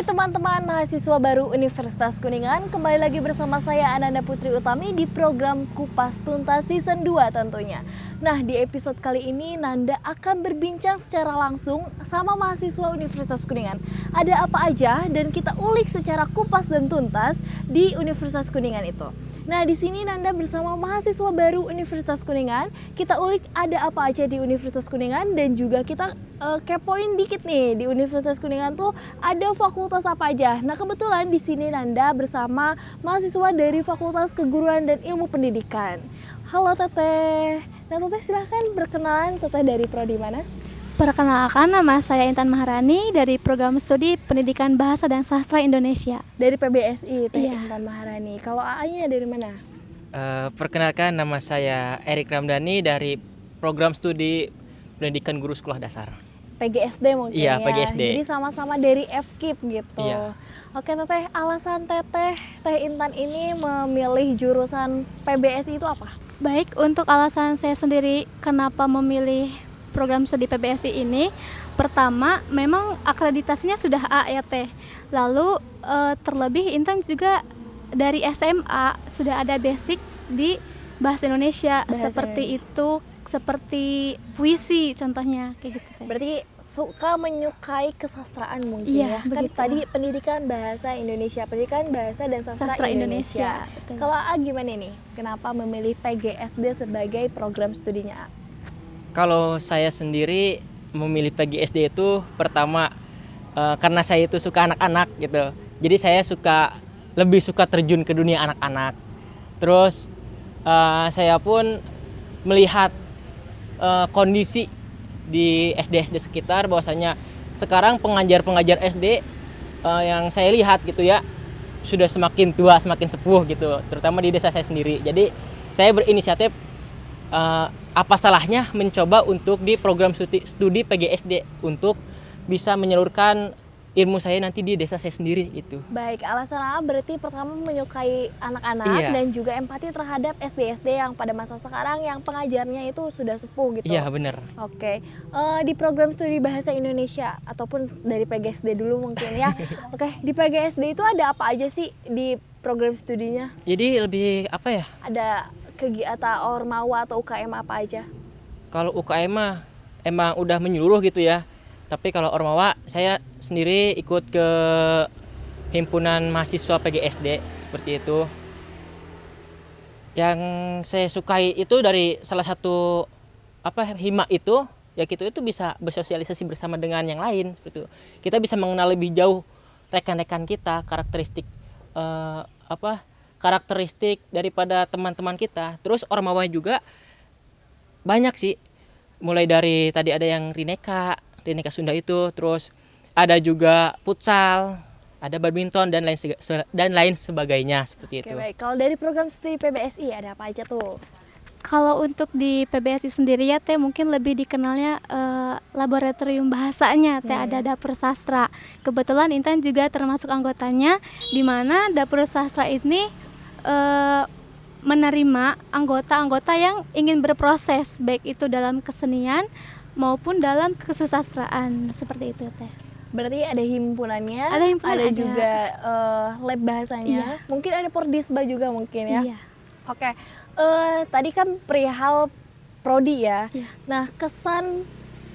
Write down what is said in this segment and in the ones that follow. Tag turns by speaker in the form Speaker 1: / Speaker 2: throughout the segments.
Speaker 1: Hai teman-teman mahasiswa baru Universitas Kuningan, kembali lagi bersama saya Ananda Putri Utami di program Kupas Tuntas Season 2 tentunya. Nah, di episode kali ini Nanda akan berbincang secara langsung sama mahasiswa Universitas Kuningan. Ada apa aja dan kita ulik secara kupas dan tuntas di Universitas Kuningan itu. Nah, di sini Nanda bersama mahasiswa baru Universitas Kuningan, kita ulik ada apa aja di Universitas Kuningan dan juga kita kepoin dikit nih di Universitas Kuningan tuh ada fakultas apa aja. Nah, kebetulan di sini Nanda bersama mahasiswa dari Fakultas Keguruan dan Ilmu Pendidikan. Halo Teteh. Nah, Teteh silahkan perkenalan, Teteh dari prodi mana?
Speaker 2: Perkenalkan, nama saya Intan Maharani dari Program Studi Pendidikan Bahasa dan Sastra Indonesia.
Speaker 1: Dari PBSI, Teh
Speaker 2: Iya.
Speaker 1: Intan Maharani. Kalau AA-nya dari mana?
Speaker 3: Perkenalkan, nama saya Erik Ramdhani dari Program Studi Pendidikan Guru Sekolah Dasar.
Speaker 1: PGSD mungkin
Speaker 3: Iya,
Speaker 1: ya.
Speaker 3: PGSD.
Speaker 1: Jadi sama-sama dari FKIP gitu.
Speaker 3: Iya.
Speaker 1: Oke Teteh, alasan Teteh Intan ini memilih jurusan PBSI itu apa?
Speaker 2: Baik, untuk alasan saya sendiri kenapa memilih program studi PBSI ini, pertama memang akreditasinya sudah A ya Teh. Lalu terlebih Intan juga dari SMA sudah ada basic di bahasa Indonesia seperti itu, seperti puisi contohnya kayak gitu Teh.
Speaker 1: Berarti suka menyukai kesastraan mungkin
Speaker 2: Iya,
Speaker 1: ya. Kan
Speaker 2: begitu.
Speaker 1: tadi pendidikan bahasa Indonesia, pendidikan bahasa dan sastra,
Speaker 2: Sastra
Speaker 1: Indonesia.
Speaker 2: Indonesia, betul.
Speaker 1: Kalau A gimana nih? Kenapa memilih PGSD sebagai program studinya A?
Speaker 3: Kalau saya sendiri memilih PGSD itu pertama karena saya itu suka anak-anak gitu. Jadi saya lebih suka terjun ke dunia anak-anak. Terus saya pun melihat kondisi di SD-SD sekitar, bahwasanya sekarang pengajar-pengajar SD yang saya lihat gitu ya sudah semakin tua, semakin sepuh gitu, terutama di desa saya sendiri. Jadi saya berinisiatif apa salahnya mencoba untuk di program studi PGSD untuk bisa menyalurkan ilmu saya nanti di desa saya sendiri itu.
Speaker 1: Baik, alasan A berarti pertama menyukai anak-anak
Speaker 3: Iya.
Speaker 1: dan juga empati terhadap SD-SD yang pada masa sekarang yang pengajarnya itu sudah sepuh gitu.
Speaker 3: Iya, benar.
Speaker 1: Oke, di program studi bahasa Indonesia ataupun dari PGSD dulu mungkin ya. Oke, di PGSD itu ada apa aja sih di program studinya?
Speaker 3: Jadi lebih apa ya?
Speaker 1: Ada kegiatan Ormawa atau UKM apa aja?
Speaker 3: Kalau UKM mah emang udah menyeluruh gitu ya. Tapi kalau Ormawa saya sendiri ikut ke himpunan mahasiswa PGSD seperti itu. Yang saya sukai itu dari salah satu hima itu, ya gitu itu bisa bersosialisasi bersama dengan yang lain seperti itu. Kita bisa mengenal lebih jauh rekan-rekan kita, karakteristik daripada teman-teman kita. Terus Ormawa juga banyak sih. Mulai dari tadi ada yang Rineka Sunda itu, terus ada juga futsal, ada badminton dan lain sebagainya seperti
Speaker 1: Oke,
Speaker 3: itu.
Speaker 1: baik. Kalau dari program studi PBSI ada apa aja tuh?
Speaker 2: Kalau untuk di PBSI sendiri ya Teh, mungkin lebih dikenalnya laboratorium bahasanya Teh, ada dapur sastra. Kebetulan Intan juga termasuk anggotanya, di mana dapur sastra ini menerima anggota-anggota yang ingin berproses, baik itu dalam kesenian maupun dalam kesusastraan, seperti itu Teh.
Speaker 1: Berarti ada himpunannya,
Speaker 2: Ada himpunan, ada.
Speaker 1: juga lab bahasanya,
Speaker 2: Iya.
Speaker 1: mungkin ada Pordisba juga mungkin ya.
Speaker 2: Iya.
Speaker 1: Oke, tadi kan perihal prodi ya.
Speaker 2: Iya.
Speaker 1: Nah, kesan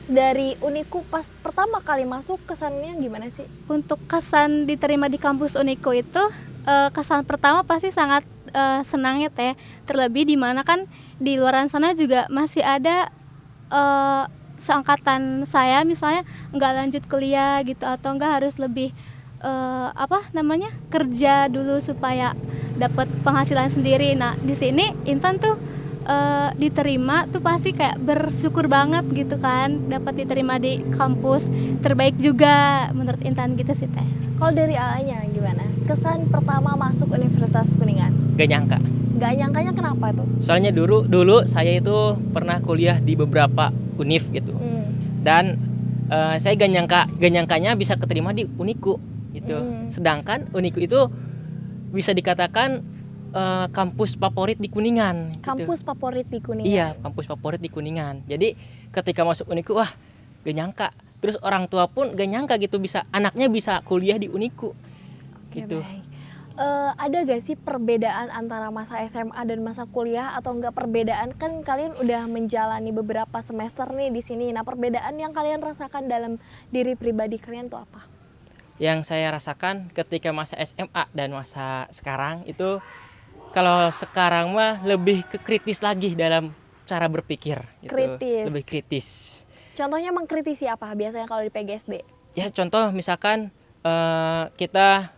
Speaker 1: dari Uniku pas pertama kali masuk kesannya gimana sih?
Speaker 2: Untuk kesan diterima di kampus Uniku itu, kesan pertama pasti sangat senang ya Teh. Terlebih di mana kan di luar sana juga masih ada seangkatan saya misalnya nggak lanjut kuliah gitu, atau nggak harus lebih kerja dulu supaya dapat penghasilan sendiri. Nah, di sini Intan tuh diterima tuh pasti kayak bersyukur banget gitu kan, dapat diterima di kampus terbaik juga menurut Intan gitu sih Teh.
Speaker 1: Kalau dari AA-nya gimana? Kesan pertama masuk Universitas Kuningan?
Speaker 3: Gak nyangka.
Speaker 1: Gak nyangkanya kenapa tuh?
Speaker 3: Soalnya dulu saya itu pernah kuliah di beberapa univ gitu. Dan saya gak nyangkanya bisa keterima di Uniku gitu. Sedangkan Uniku itu bisa dikatakan kampus favorit di Kuningan.
Speaker 1: Kampus favorit di Kuningan?
Speaker 3: Iya, kampus favorit di Kuningan. Jadi ketika masuk Uniku, wah gak nyangka Terus orang tua pun gak nyangka gitu anaknya bisa kuliah di Uniku.
Speaker 1: Oke,
Speaker 3: Gitu.
Speaker 1: baik. Ada gak sih perbedaan antara masa SMA dan masa kuliah, atau enggak perbedaan, kan kalian udah menjalani beberapa semester nih di sini. Nah, perbedaan yang kalian rasakan dalam diri pribadi kalian tuh apa?
Speaker 3: Yang saya rasakan ketika masa SMA dan masa sekarang itu, kalau sekarang mah lebih ke kritis lagi dalam cara berpikir gitu.
Speaker 1: Kritis.
Speaker 3: Lebih kritis.
Speaker 1: Contohnya mengkritisi apa biasanya kalau di PGSD?
Speaker 3: Ya contoh misalkan kita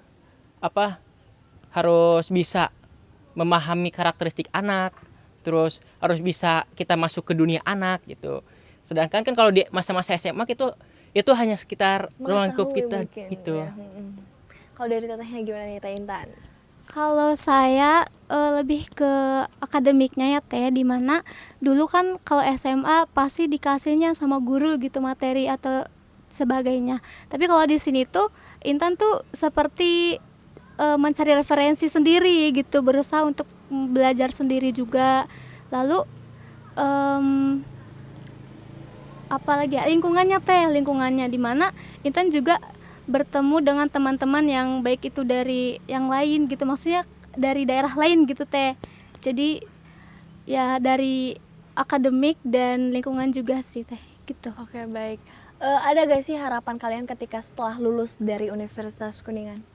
Speaker 3: harus bisa memahami karakteristik anak, terus harus bisa kita masuk ke dunia anak gitu. Sedangkan kan kalau di masa-masa SMA itu hanya sekitar ruang lingkup kita
Speaker 1: mungkin,
Speaker 3: gitu.
Speaker 1: ya. Kalau dari tetehnya gimana nih, Teh Intan?
Speaker 2: Kalau saya lebih ke akademiknya ya Teh, dimana dulu kan kalau SMA pasti dikasihnya sama guru gitu materi atau sebagainya. Tapi kalau di sini tuh Intan tuh seperti mencari referensi sendiri gitu, berusaha untuk belajar sendiri juga. Lalu apalagi ya, lingkungannya dimana Intan juga bertemu dengan teman-teman yang baik itu dari yang lain gitu, maksudnya dari daerah lain gitu Teh. Jadi ya dari akademik dan lingkungan juga sih Teh gitu.
Speaker 1: Oke, baik. Ada gak sih harapan kalian ketika setelah lulus dari Universitas Kuningan?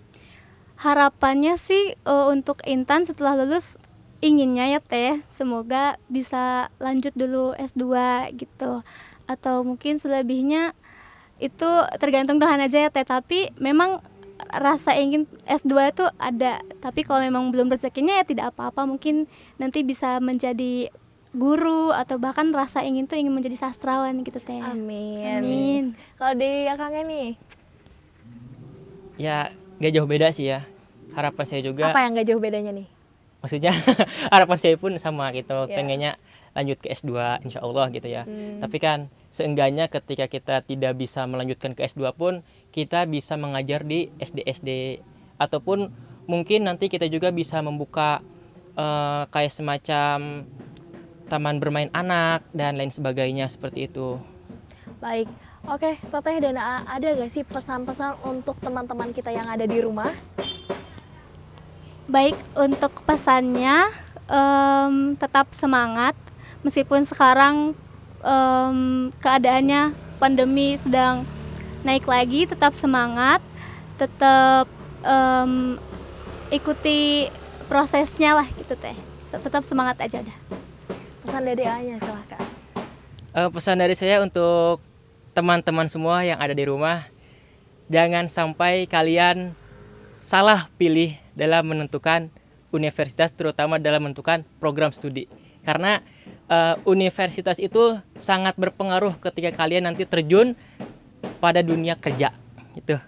Speaker 2: Harapannya sih untuk Intan setelah lulus, inginnya ya Teh semoga bisa lanjut dulu S2 gitu, atau mungkin selebihnya itu tergantung Tuhan aja ya Teh. Tapi memang rasa ingin S2 itu ada, tapi kalau memang belum rezekinya ya tidak apa-apa, mungkin nanti bisa menjadi guru atau bahkan rasa ingin menjadi sastrawan gitu Teh.
Speaker 1: Amin. Kalau di akangnya nih,
Speaker 3: Ya gak jauh beda sih ya. Harapan saya juga,
Speaker 1: apa yang gak jauh bedanya nih?
Speaker 3: maksudnya harapan saya pun sama gitu,
Speaker 1: Ya.
Speaker 3: pengennya lanjut ke S2 insya Allah gitu ya. Tapi kan seenggaknya ketika kita tidak bisa melanjutkan ke S2 pun kita bisa mengajar di SD-SD, ataupun mungkin nanti kita juga bisa membuka kayak semacam taman bermain anak dan lain sebagainya seperti itu.
Speaker 1: Baik. Oke, Teteh dan ada gak sih pesan-pesan untuk teman-teman kita yang ada di rumah?
Speaker 2: Baik, untuk pesannya tetap semangat meskipun sekarang keadaannya pandemi sedang naik lagi, tetap semangat, tetap ikuti prosesnya lah gitu Teh. Tetap semangat aja udah.
Speaker 1: Pesan dari A-nya silahkan.
Speaker 3: Pesan dari saya untuk teman-teman semua yang ada di rumah, jangan sampai kalian salah pilih dalam menentukan universitas, terutama dalam menentukan program studi. Karena universitas itu sangat berpengaruh ketika kalian nanti terjun pada dunia kerja. Itu.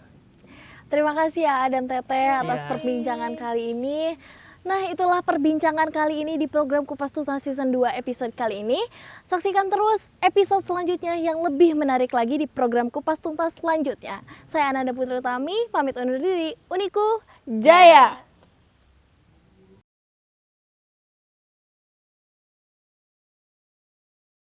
Speaker 1: Terima kasih ya dan Teteh atas
Speaker 3: Iya.
Speaker 1: perbincangan kali ini. Nah, itulah perbincangan kali ini di program Kupas Tuntas Season 2 episode kali ini. Saksikan terus episode selanjutnya yang lebih menarik lagi di program Kupas Tuntas selanjutnya. Saya Ananda Putri Utami, pamit undur diri. Uniku Jaya!